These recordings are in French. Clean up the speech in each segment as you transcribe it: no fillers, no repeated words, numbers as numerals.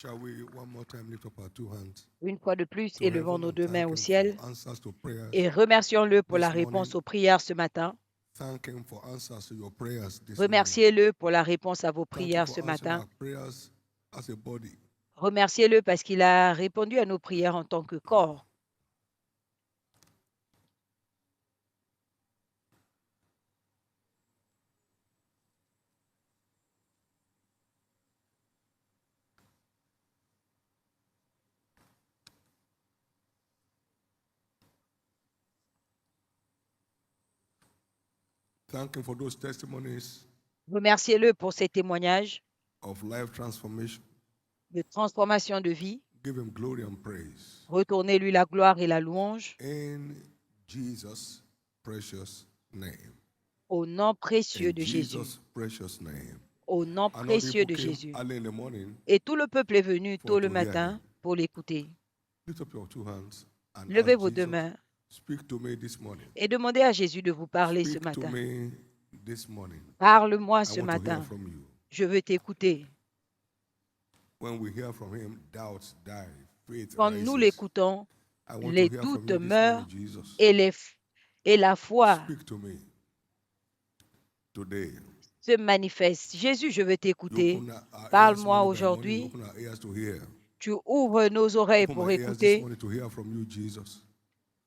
Shall we one more time lift up our two hands Une fois de plus, to élevons heaven nos and deux mains thank au Him for ciel answers to prayers et remercions-le pour la this réponse morning? aux prières ce matin. Thank Him for answers to your prayers this morning. Remerciez-le pour la réponse à vos Thank Him prières for ce answering matin. our prayers as a body. Remerciez-le parce qu'il a répondu à nos prières en tant que corps. Thank Him for those testimonies Remerciez-le pour ces témoignages of life transformation. de transformation de vie. Give Him glory and praise. Retournez-lui la gloire et la louange In Jesus' precious name. au nom précieux In de Jésus. Jesus' precious name. Au nom And all the précieux people de came Jésus. early in the morning Et tout le peuple est venu for tôt le to hear matin Him. pour l'écouter. Lift up your two hands and Levez ask vos deux Jesus, mains speak to me this morning. et demandez à Jésus de vous parler ce Speak to matin. me this morning. Parle-moi I ce want to hear matin. from you. Je veux t'écouter. When we hear from Him, doubts die, faith Quand nous rises. l'écoutons, I want les to hear from doutes you this meurent morning, Jesus. et la foi Speak to me today. se manifeste. Jésus, je veux You t'écouter. open our ears Parle-moi morning by morning. You aujourd'hui. open our ears to hear. Tu ouvres nos oreilles Open pour my ears this écouter. morning to hear from you, Jesus.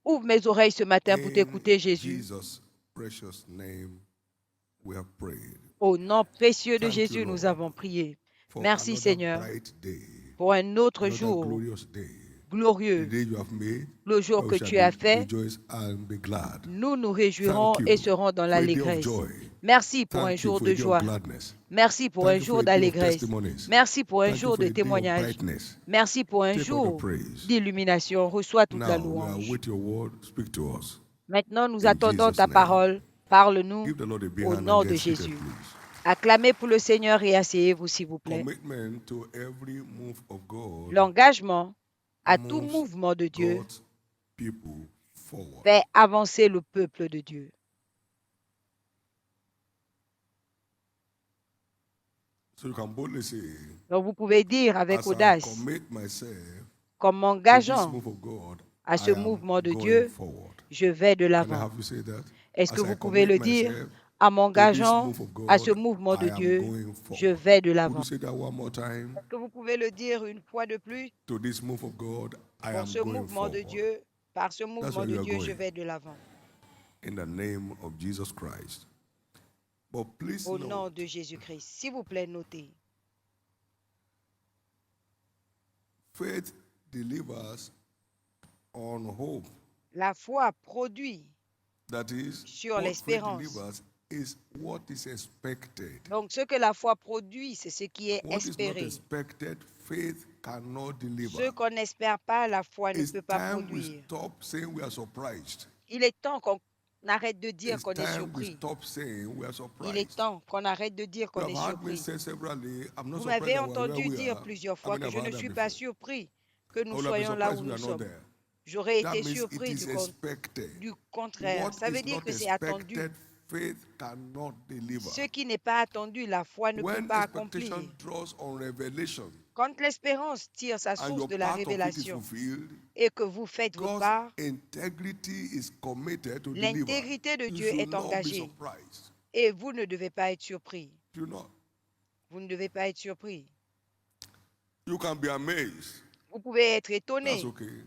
Ouvre mes oreilles ce matin pour In t'écouter, Jésus. Jesus' precious name, we have prayed. Au nom précieux de Thank you, Jésus, nous Lord, avons prié. for Merci, another Seigneur, bright day, pour un autre another jour glorious day. The glorieux, day you have made, le jour where que we shall tu as fait. rejoice and be glad. Nous nous réjouirons Thank et you serons dans for a day of l'allégresse. joy. Merci pour un Thank you jour for de a day of joie. gladness. Merci pour Thank un you for jour a day of d'allégresse. testimonies. Merci pour un Thank you jour for de a day of témoignage. brightness. Merci pour un Take all the jour praise. d'illumination. Reçois toute la Now we louange. await your word. Speak to us. Maintenant, nous In attendons Jesus' ta name. parole. Parle-nous Give the Lord a big au hand nom and de get seated, Jésus. please. Acclamez pour le Seigneur et asseyez-vous, s'il vous plaît. Commitment to every move of God L'engagement à tout moves mouvement de Dieu God's people forward. fait avancer le peuple de Dieu. So you can boldly say, Donc, vous pouvez dire avec as I audace, commit myself comme to this m'engageant move of God, à ce I am mouvement de going Dieu, forward. je vais de Can I l'avant. have you say that? Est-ce que As I vous pouvez commit le dire? myself En to this m'engageant move of à ce God, mouvement de I am Dieu, going je forward. vais de Would l'avant. you say that one more time? Est-ce que vous pouvez le dire une fois de plus? To this move of God, I Pour am ce going mouvement de forward. Dieu, par ce That's mouvement where de you are Dieu, je going. vais de l'avant. In the name of Jesus Christ. But please Au nom note, de Jésus-Christ. S'il vous plaît, notez. faith delivers on hope. La foi produit That is, sur what faith l'espérance. delivers is what is expected. Donc, ce que la foi produit, c'est ce qui est What is not espéré. expected, faith cannot Ce deliver. qu'on n'espère pas, la foi ne It's peut pas time we produire. stop saying we are surprised. Il est temps qu'on arrête de dire It's qu'on est time we surpris. stop saying we are Il est surprised. temps qu'on arrête de dire You qu'on have est heard me surpris. say severally, I'm not Vous surprised m'avez that we are where entendu we dire are. plusieurs How fois many que je have ne heard suis that pas before? surpris que I nous would have been soyons là surprised où we nous are not sommes. there. J'aurais That été means it surpris is expected. du contraire. What Ça veut is dire not que c'est attendu. expected, faith cannot deliver. Ce qui n'est pas attendu, la foi ne peut When pas expectation accomplir. draws on revelation Quand l'espérance tire sa and source your de la part of it is révélation fulfilled, et que vous faites votre God's part, integrity is committed to deliver. l'intégrité de You Dieu should est not be engagée surprised. et vous ne devez pas être surpris. You know, Vous ne devez pas être surpris. you can be amazed. Vous pouvez être That's étonné. okay.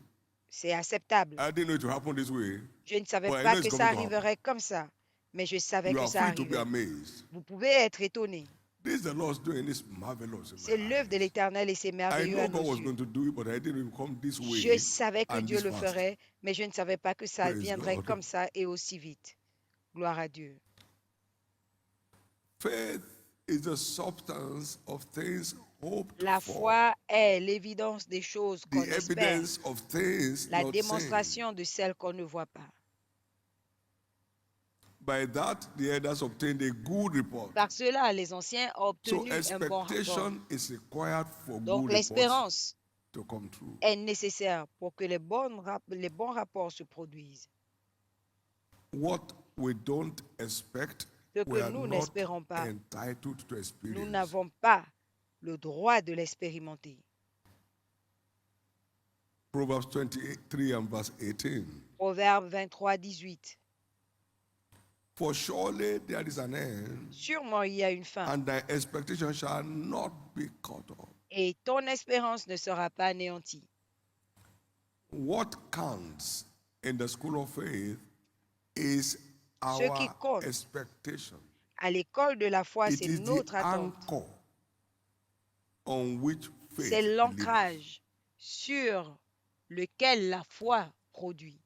C'est acceptable. I didn't know it would happen this way. Je ne savais But I pas know que it's ça coming to happen. arriverait comme ça, mais je savais You que are ça free to be arrivait. amazed. Vous pouvez être étonné. This the Lord's doing is marvelous in C'est my l'œuvre de eyes. l'Éternel et c'est I merveilleux à know God nos was yeux. going to do it, but I didn't come this Je way savais que and Dieu this le fast. ferait, mais je ne savais pas que ça Praise viendrait God. comme ça et aussi vite. Gloire à Dieu. Faith is the substance of things hoped La for, foi est l'évidence des choses the qu'on espère, evidence of things la not seen. démonstration de celles qu'on ne voit pas. By that, the elders obtained a good report. Par cela, les anciens ont So obtenu un bon rapport. expectation is required for Donc good reports l'espérance to come true. est nécessaire pour que les bons rapports se produisent. What we don't expect, Ce we que are nous not n'espérons pas, entitled to nous experience. n'avons pas le droit de l'expérimenter. Proverbs 23 and verse 18. Proverbe 23, 18. For surely there is an end, Sûrement, il y a une fin. and thy expectation shall not be cut off. Et ton espérance ne sera pas anéantie. What counts in the school of faith is Ce qui our compte expectation. à l'école de la foi, It c'est is the notre attente. anchor on which faith C'est delivers. l'ancrage sur lequel la foi produit.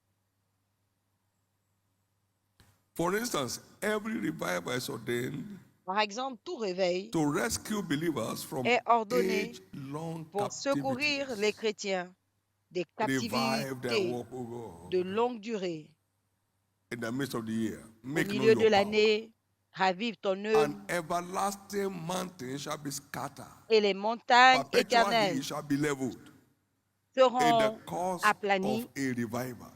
For instance, every revival is ordained Par exemple, tout réveil to rescue believers from est ordonné age-long pour secourir captivity. les chrétiens des Revive their captivités work, O God, de longue durée. in the midst of the year. Au Make known milieu de your power. l'année, ravive ton œuvre An everlasting mountain shall be scattered. et les montagnes Perpetual éternelles hills shall be leveled in the seront course aplanies of a revival.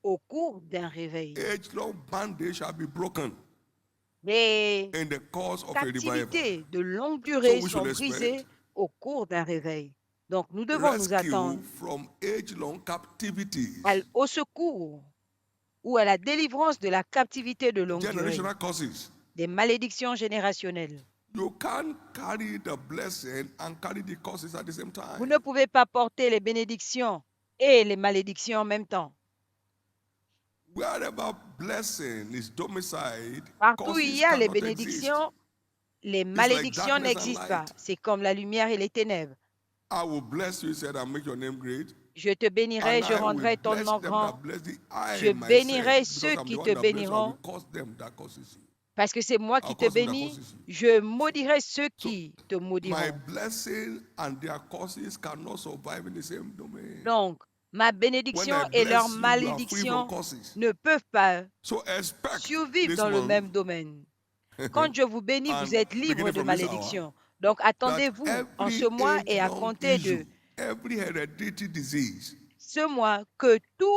au cours d'un réveil. Age-long bondage shall be broken Les in the course of a revival. captivités de longue durée So we sont should brisées expect au cours d'un réveil. Donc, nous devons nous Rescue attendre from age-long captivities, au secours ou à la délivrance de la captivité de longue durée, generational causes. des malédictions générationnelles. You can't carry the blessing and carry the causes at the same Vous time. ne pouvez pas porter les bénédictions et les malédictions en même temps. Wherever blessing is domiciled, Partout où il causes y a les cannot exist. bénédictions, les like malédictions darkness and n'existent pas. light. C'est comme la lumière et les ténèbres. I will bless you, he said, and make your name great. Je te bénirai, And je I will rendrai ton bless nom them grand. that bless thee. I Je myself, bénirai because ceux I'm qui the te one that bless you, I béniront. will curse them that curses you. Parce que c'est moi qui I'll te curse them that bénis, curses you. je maudirai ceux So, qui te my maudiront. blessing and their causes cannot survive in the same domain. Donc, ma When bénédiction I et leur bless you, you are free from malédiction causes. ne peuvent pas So expect survivre this dans le month même domaine. Quand je vous bénis, vous and êtes libres beginning de from this hour, malédiction. Donc, that attendez-vous en ce every mois et à age-long compter de issue, every hereditary disease, ce mois que toute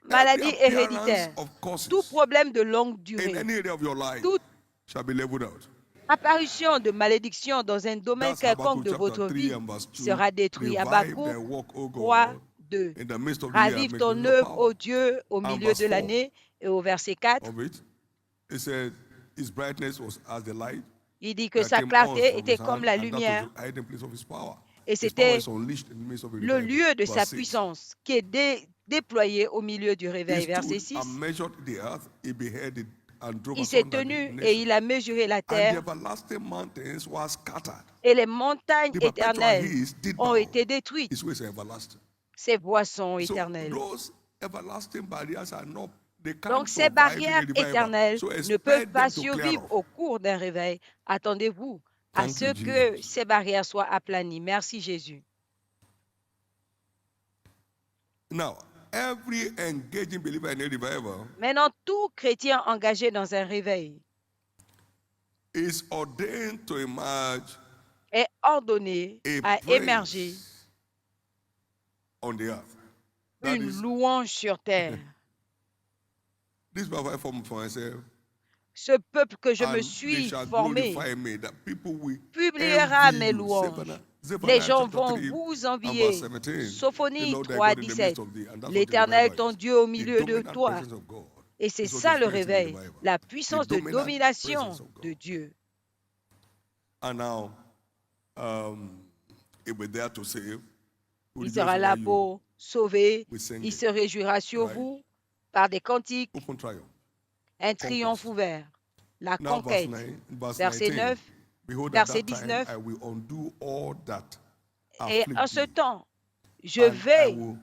every maladie appearance héréditaire, of causes tout problème de longue in durée, any area of your life toute shall be leveled out. apparition de malédiction dans un domaine That's quelconque Habakkuk de chapter votre 3 vie and verse 2. sera détruit. Revive Habakkuk thy work, O 3, God, 2. in the midst of the year, Ravive make ton known your œuvre, power. ô Dieu, au And milieu verse de 4 l'année. Et au verset 4, of it, it said, his brightness was as the light il dit que that sa came on clarté from était his comme hand, la and that was lumière. the hiding place of his power. Et His power c'était is unleashed in the midst of a le revival. lieu de sa Verse 6. puissance qui est déployé au milieu du He réveil. Verset stood 6. and measured the earth, he beheaded and drove Il s'est asunder the tenu et nation. il a mesuré la And the terre everlasting mountains were scattered. et les montagnes The perpetual éternelles hills did ont bow. été détruites. His ways are everlasting. Ces voies sont So éternelles. those everlasting barriers are not, they can't Donc ces survive in barrières a revival. éternelles So ne peuvent expect pas them to clear survivre off. au cours d'un réveil. Attendez-vous à Thank ce you, que Jesus. ces barrières soient aplanies. Merci Jésus. Now, every engaging believer in a revival Maintenant, tout chrétien engagé dans un réveil is ordained to emerge est ordonné a à émerger praise on the earth. That une is, louange sur terre. this is I formed for myself, Ce peuple que je me and they suis shall formé glorify me, that people will publiera envy mes you. louanges. Les Zephaniah gens chapter vont 3 vous and verse envier. 17. The Sophonie Lord thy 3, God in the 17. midst of thee. And that's what the L'Éternel, revival ton is. Dieu, au The milieu de dominant toi. presence of God. Et c'est Is what ça you le experience in the réveil, revival. la puissance de dominant domination presence of God. de Dieu. And now, he'll be there to save. We'll Il rejoice sera là over you pour sauver. with singing. Il se réjouira sur Right. vous par des cantiques, Open triumph. un triomphe Conquest. ouvert. La Now, verse conquête. 9, verse Verset 19. 9. Behold, at Verset that time 19. I will undo all that Et afflict en ce thee, temps, je and I vais will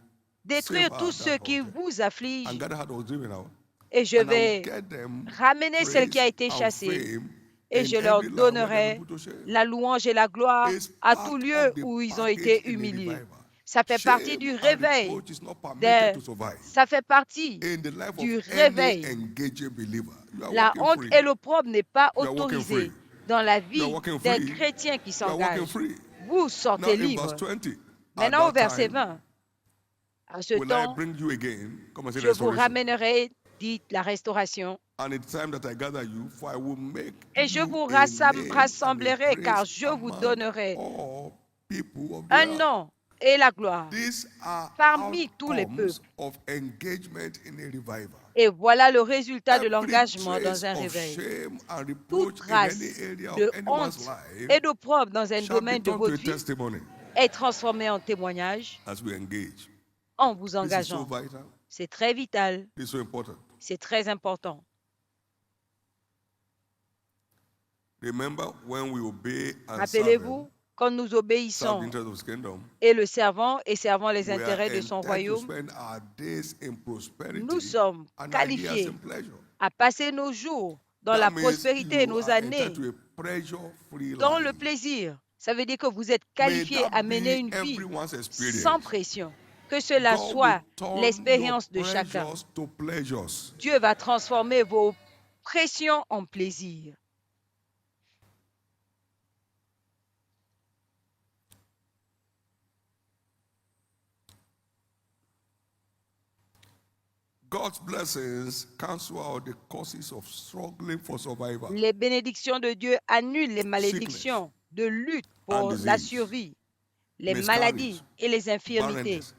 détruire save tous her ceux that qui haunteth, vous affligent and gather her that was driven out, et je and I will vais get them ramener celle qui a été praise and chassée fame et in je leur every land where they donnerai be put to shame. la louange et la gloire It's à part tout of lieu the où ils ont package été in the humiliés. revival. Ça fait partie Shame du and réveil. reproach is not permitted de- to survive Ça fait partie in the life du of any réveil. engaging believer. You are La walking honte free. et l'opprobre n'est pas You are walking autorisé free. dans la You are vie walking d'un free. chrétien qui You are walking s'engage. free. Vous Now sortez in verse libre. 20, at Maintenant au that verset time 20. À ce will I temps, bring you again. Come and say je vous restoration. ramènerai, dit la restauration, And it's time that I gather you, for I will make et je you vous a name and a rassemblerai, car praise je vous among donnerai all people of the un earth. nom et la gloire These are parmi tous les outcomes peuples. of engagement in a revival. Et voilà le résultat de Every l'engagement dans trace un of réveil. shame and Toute reproach in any trace area of de anyone's honte life et d'opprobre dans un shall be domaine de turned to votre a vie testimony est transformée en témoignage as we engage. en vous This is so engageant. vital. C'est très vital, This is so important. c'est très important. Remember when we obey and serve Rappelez-vous, Him, quand nous serve the obéissons interest of His kingdom, et le servant et servant les we are intérêts de son entitled to royaume, spend our days in nous prosperity sommes and our years qualifiés in pleasure. à passer nos jours dans That la means prospérité et you nos are années entitled to a pressure-free dans le life. plaisir. Ça veut dire que vous êtes May qualifié à that mener be une vie everyone's sans experience. pression. Que cela God will soit turn your l'expérience de chacun. pressures to pleasures. Dieu va transformer vos pressions en plaisir. God's blessings cancel out the causes of struggling for survival. Les bénédictions de Dieu annulent les malédictions de lutte pour la disease, survie, les miscarriage, maladies et les infirmités, barrenness,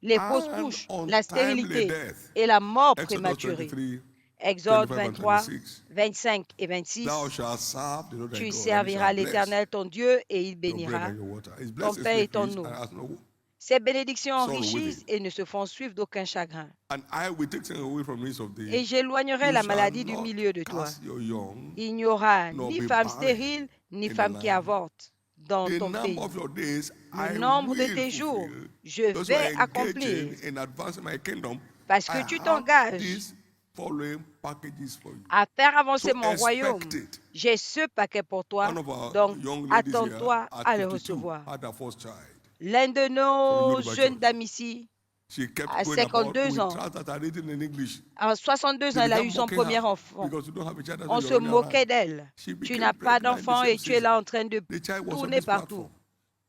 les fausses and couches, la untimely stérilité death. et la mort Exodus prématurée. 23, Exode 25 and 23, 26. 25 et 26. Thou shalt serve the Lord thy Tu God, and he serviras shall bless l'Éternel ton Dieu et il your bread bénira and your water. His ton blessings pain et make ton rich eau. and has no Ces bénédictions sorrow with enrichissent it. et ne se font suivre d'aucun chagrin. And I will take things away from the midst of Et thee. j'éloignerai You la shall maladie du not milieu de toi. cast your young, Il n'y aura nor ni be femme barren stérile, ni in the femme qui land. avorte dans The ton number pays. of your days Le I nombre de will tes jours, fulfill. je Those who are vais engaging accomplir in advancing my kingdom, parce I que tu have t'engages these following packages for you. à faire avancer So mon royaume. expect it. J'ai ce paquet pour toi, One of our donc young ladies here attends-toi at à le 52 recevoir. had her first child. L'un de From nos Yoruba jeunes church. dames ici, She kept à going about 52 with ans, trousers that are written in English. à 62 They ans, elle a began eu son mocking premier her enfant. because you don't have a child, that's On why se you're running moquait around. d'elle. She Tu became n'as pas pregnant in the d'enfant same et tu es season. là en train de The child was on tourner this partout. platform.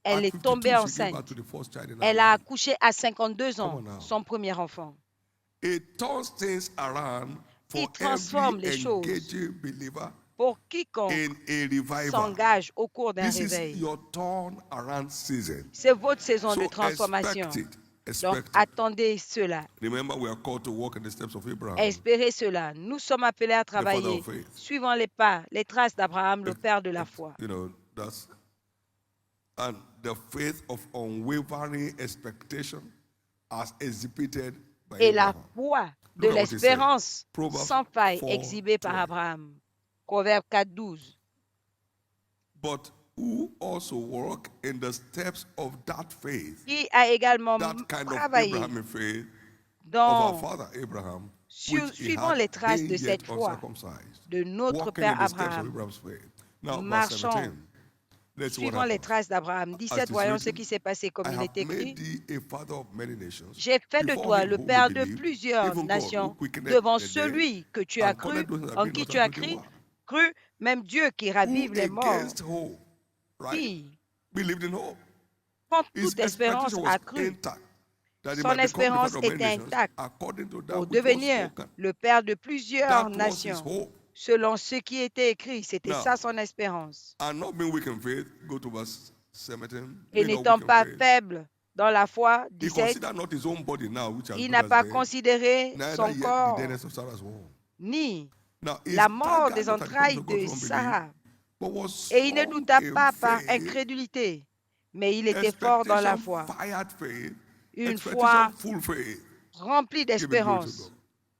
Elle At est tombée 52, she gave birth enceinte. to the first child in her Elle a life. accouché à 52 Come ans, on now. son premier enfant. It turns things around for Il transforme every les choses engaging believer pour quiconque in a revival. s'engage au cours d'un This is réveil. your turn around season. C'est votre saison de So transformation. expect it. Donc, Expect it. attendez cela. Remember, we are called to walk in the steps of Abraham, Espérez cela. Nous sommes appelés à the father travailler of faith. suivant les pas, les traces d'Abraham, le père de la foi. You know, that's and the faith of unwavering expectation as exhibited by Et la Abraham. foi de Look at what he said. l'espérance Proverbs sans faille 4, exhibée par 12. Abraham. Proverbe 4.12. But who also walk in the steps of that faith, Qui a également that kind of travaillé Abrahamic faith of dans, our father Abraham, sur- which he suivant had les traces being de yet cette foi uncircumcised, de notre walking père in the steps of Abraham. Abraham's faith. Now, verse Marchons 17. Let's see what suivant les happens. traces d'Abraham. As 17, it is voyons ce written, qui s'est passé comme I il have est écrit. made thee a father of many nations. J'ai fait de Before toi him le whom père we de believe, plusieurs even God, who nations quickeneth devant the dead, celui que tu as and calleth cru, those that en be qui not tu as as though they cru, were. même Dieu qui Who ravive les morts, against hope, right? qui, Believed in hope. quand His toute espérance expectation was a cru, intact, that he son might become the espérance father of many était nations, intacte according to that pour which was devenir spoken. le père de plusieurs That was his nations. hope. Selon ce qui était écrit, c'était Now, ça son espérance. And not being weak in faith, go to verse 17. Et Being not n'étant weak in pas faith, faible dans la foi, he 17, considered not his own body now, which has il good n'a as pas dead, considéré neither son yet the corps, deadness of Sarah's womb. ni Now, he la mort staggered des not at the promise entrailles of God de from unbelief, Sarah. but was Et il ne strong douta in pas par faith, incrédulité, mais il était fort dans la expectation foi. fired faith, Une expectation foi full faith, remplie giving glory to d'espérance, God.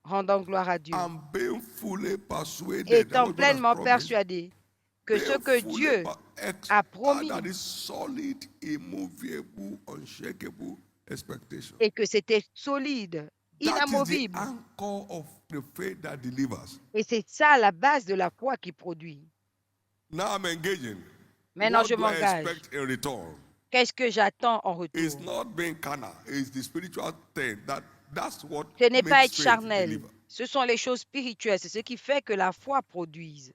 rendant gloire à Dieu, And being fully persuaded that étant what God has pleinement promised, persuadé que ce que Dieu a promis that is solid, immovable, unshakable expectation. et que c'était solide, That is the inamovible. anchor of the faith that delivers. Et c'est ça la base de la foi qui produit. Now I'm engaging. Maintenant, What je do I m'engage. expect in return? Qu'est-ce que j'attends en It's retour? not being carnal. It's the spiritual thing. That's what Ce n'est pas makes être faith charnel. deliver. Ce sont les choses spirituelles. C'est ce qui fait que la foi produise.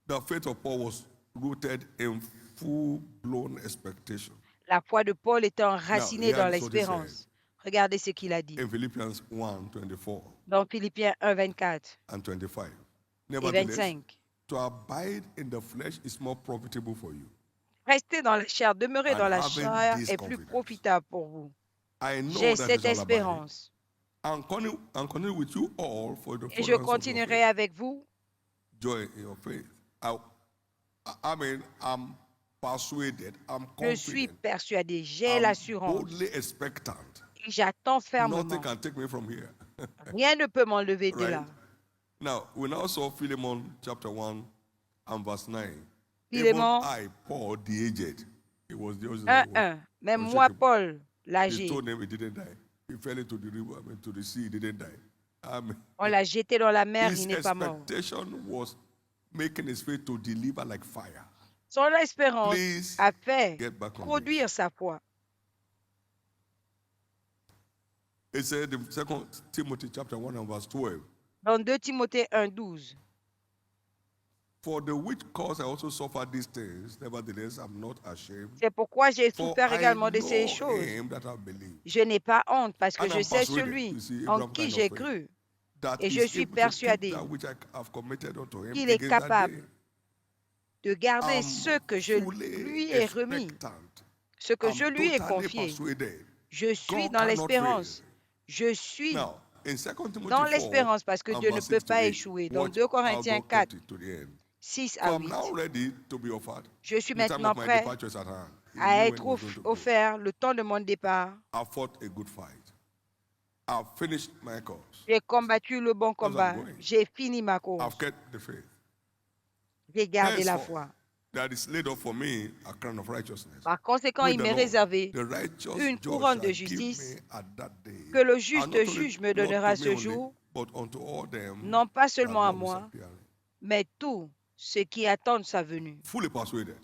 The faith of Paul was rooted in full-blown expectation. La foi de Paul était Now, enracinée here's dans what he l'espérance. Regardez ce qu'il a dit In Philippians 1, 24 dans Philippiens 1, 24 and 25. et Nevertheless, 25. to abide in the flesh is more profitable for you. Rester dans la chair, demeurer and dans la having chair this est plus confidence. profitable pour vous. I know J'ai that cette it's all about it. espérance I'm continue with you all for the et je furtherance of your continuerai faith. avec vous Joy in your faith. I mean, I'm persuaded, I'm Je suis confident, persuadé, j'ai I'm l'assurance boldly expectant. et j'attends fermement. Nothing can take me from here. Rien ne peut m'enlever de Right? là. Now, we now saw Philemon chapter 1 and verse 9. Philémon Even I, Paul, the aged, it was the original word. 1:1. Même Don't moi, shake him. Paul, They l'âgé, told him he didn't die. He fell into the river, to the sea, he didn't die. Amen. on l'a jeté dans la mer, His il n'est pas mort. expectation was making his faith to deliver like fire. Son espérance Please a fait get back on produire sa foi. this. It said in 2 Timothy chapter 1 and verse 12. Dans 2 Timothée 1:12. For the which cause I also suffer these things, nevertheless I'm not ashamed. C'est pourquoi j'ai For souffert I également de ces know choses. him that I believe, Je n'ai pas honte parce que and je I'm sais persuaded, celui you see, en Abraham qui kind of j'ai faith, cru that et he's je suis able to keep persuadé that which I have committed unto him qu'il est against that capable day. de garder I'm ce que je fully lui ai remis, expectant. ce que I'm je lui ai totally confié. persuaded. Je suis God dans cannot l'espérance. fail. Je suis Now, in 2 Timothy dans 4 l'espérance parce que and Dieu ne verse peut 6 to pas 8, échouer. Dans watch 2 how Corinthiens God 4, kept it to the end. 6 For à I'm 8. now ready to be offered. Je suis The time maintenant of my prêt departure is at hand. He à knew when être he was going to go. offert le temps de mon départ. I've fought a good fight. I've finished my course. J'ai combattu le bon As I'm combat. going. J'ai fini ma I've course. kept the faith. J'ai gardé la Henceforth, foi. there is laid up for me a crown of righteousness. Par conséquent, With il the m'est Lord, réservé the righteous une judge couronne de shall give justice me at that day. que le And juste not only juge me not donnera to me ce only, jour, but unto all them non pas that seulement à love his moi, appearing. mais tous ceux qui attendent sa venue. Fully persuaded.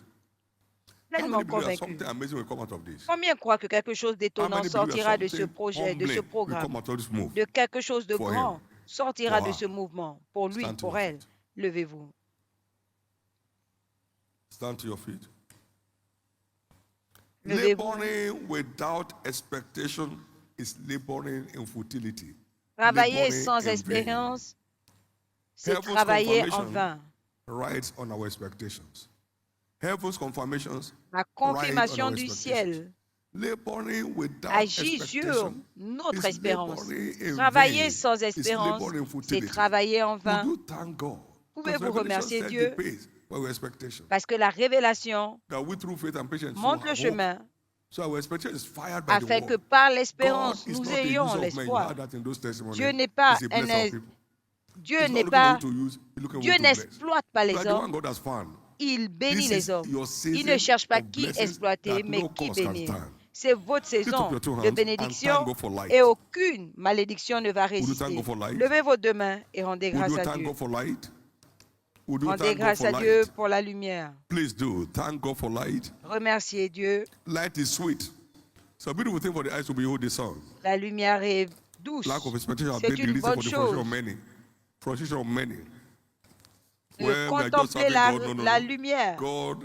How Pleinement many believe that convaincu. something amazing will come out of this? Combien croient que quelque chose How d'étonnant many believe that sortira de ce something projet, de ce humbling will programme, come out of this move? de quelque chose de For grand him, sortira for de her. ce mouvement? Pour lui, Stand to pour your elle. feet. Levez-vous. Stand to your feet. Levez-vous. Laboring without expectation is laboring in futility. Travailler Laboring sans in vain. espérance, c'est Heaven's travailler en confirmation vain. rides on our expectations. Heaven's confirmations La ride on confirmation our du expectations. ciel Laboring without agit sur expectation notre is espérance. laboring in Travailler vain. sans It's espérance, laboring in c'est futility. travailler en Would vain. you thank God? Because Pouvez-vous Revelation remercier set Dieu the pace for our expectation. parce que la révélation That we through faith and patience should montre le have hope. chemin So our expectation is fired by the afin que word. par God l'espérance, is nous not a ayons user of men. You l'espoir. heard that in those testimonies. Dieu n'est pas He's a blesser of people. Dieu He's n'est not looking for pas, who to use. He's looking for Dieu who to bless. n'exploite pas You les are the one hommes, God has found. il bénit This les is hommes. your Il ne season cherche pas of qui blessings exploiter, that mais no qui cause can bénir. stand. C'est votre Lift up saison your two de hands and bénédiction thank God for light. et aucune malédiction ne va Would you thank résister. God for light? Levez vos deux mains et rendez Would grâce you à thank Dieu. God for light? Would you Rendez thank God grâce for à Dieu light? pour la lumière. Please do. Thank God for light. Remerciez Dieu. Light is sweet. It's a beautiful thing for the eyes to behold the sun. La lumière est douce. Lack of expectation has C'est been the une reason bonne for the frustration chose. of many. Frustration of many. De Where we are just contempler serving God. No. la lumière. God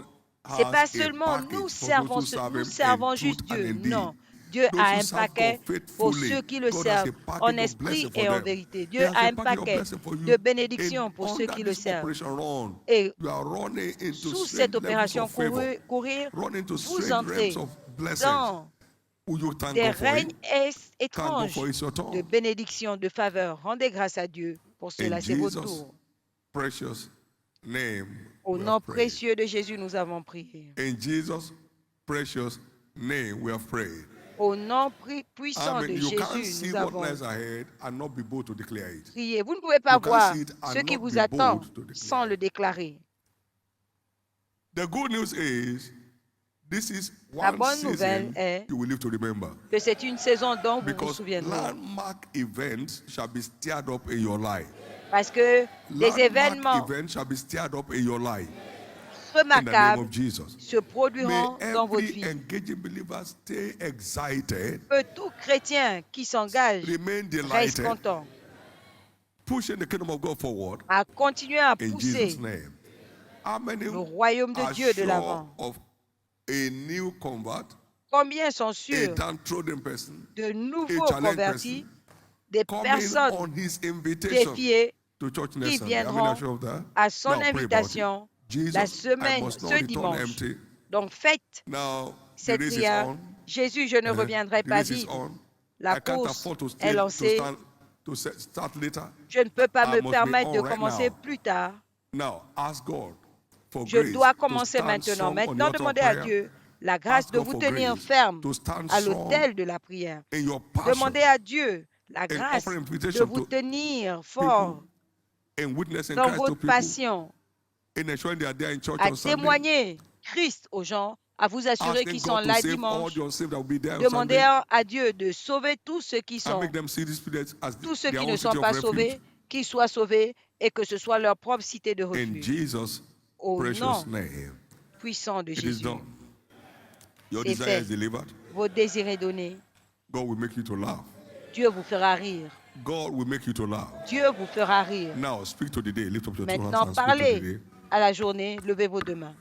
C'est has pas a seulement package nous for servons, those who serve nous Him servons in juste truth and Dieu. in deed. Non. Dieu Those a who un serve paquet God pour faithfully, ceux qui le God has a servent package en of esprit blessing for et en them. vérité. He Dieu has a a un package of paquet blessing for you. de bénédictions In pour ceux under qui le this servent. operation run, Et you are running into sous strange cette levels opération of favor, courir, running to vous strange entrez realms of blessings. dans Will you thank des God for règnes it? Thank God étranges for His your de tongue. bénédictions, de faveurs. Rendez grâce à Dieu pour cela. In C'est votre Jesus' tour. precious name, Au we nom have prayed. précieux de Jésus, nous avons prié. In Jesus' precious name, we have prayed. Au nom puissant de You can't Jésus, see nous what avons lies ahead and not be bold to declare it. prié. Vous ne pouvez pas You can't voir see it and ce qui not vous be attend bold to declare sans it. le déclarer. The good news is, this is La one bonne nouvelle season est you will live to remember. que c'est une saison dont vous vous Because souviendrez. landmark events shall be stirred up in your life. Parce que des Landmark événements events shall be stirred up in your life. In the name remarquables of Jesus. se produiront May dans votre every vie. engaging believer stay excited, Que tout chrétien qui s'engage remain reste delighted, content pushing the kingdom of God forward à continuer à in pousser Jesus' name. How many le royaume de are Dieu de sure l'avant. of a new convert, Combien sont a sûrs downtrodden person, de a nouveaux challenged convertis, person, des coming personnes on his invitation défiées to church qui next Sunday? How many viendront are sure of that? à son Now pray about it. invitation la Jesus, I semaine, must not ce return dimanche. empty. Donc faites Now, the cette race is prière. on. Jésus, je ne reviendrai The pas race is vite. on. La I can't course afford to est lancée. start later. Je ne peux pas I me must be permettre de on right commencer now. plus tard. Now, ask God for Je grace dois to commencer stand maintenant. strong on the Maintenant, altar of demandez à prayer. Dieu la grâce Ask de God vous for tenir grace ferme to stand à strong l'autel de la prière. in your passion Demandez à Dieu la and grâce offering de invitation vous to tenir people fort and witnessing dans Christ to votre people passion, and ensuring they are there in church à on Sunday. témoigner Christ aux gens, à vous assurer Asking qu'ils sont God to là save all dimanche. the unsaved that will be there on Demandez Sunday à Dieu de sauver tous ceux qui and sont, make them see this place as tous ceux their qui own ne city sont of pas refuge. sauvés, qu'ils soient sauvés et que ce soit leur propre cité de In refuge. Jesus' Au precious nom name. puissant de It is Jésus, done. Your c'est desire fait. is delivered. Votre désir est donné. God will make you to laugh. Dieu vous fera rire. God will make you to laugh. Dieu vous fera rire. Now speak to the day. Lift up your two hands Maintenant, and speak to the parlez day. à la journée. Levez vos deux mains.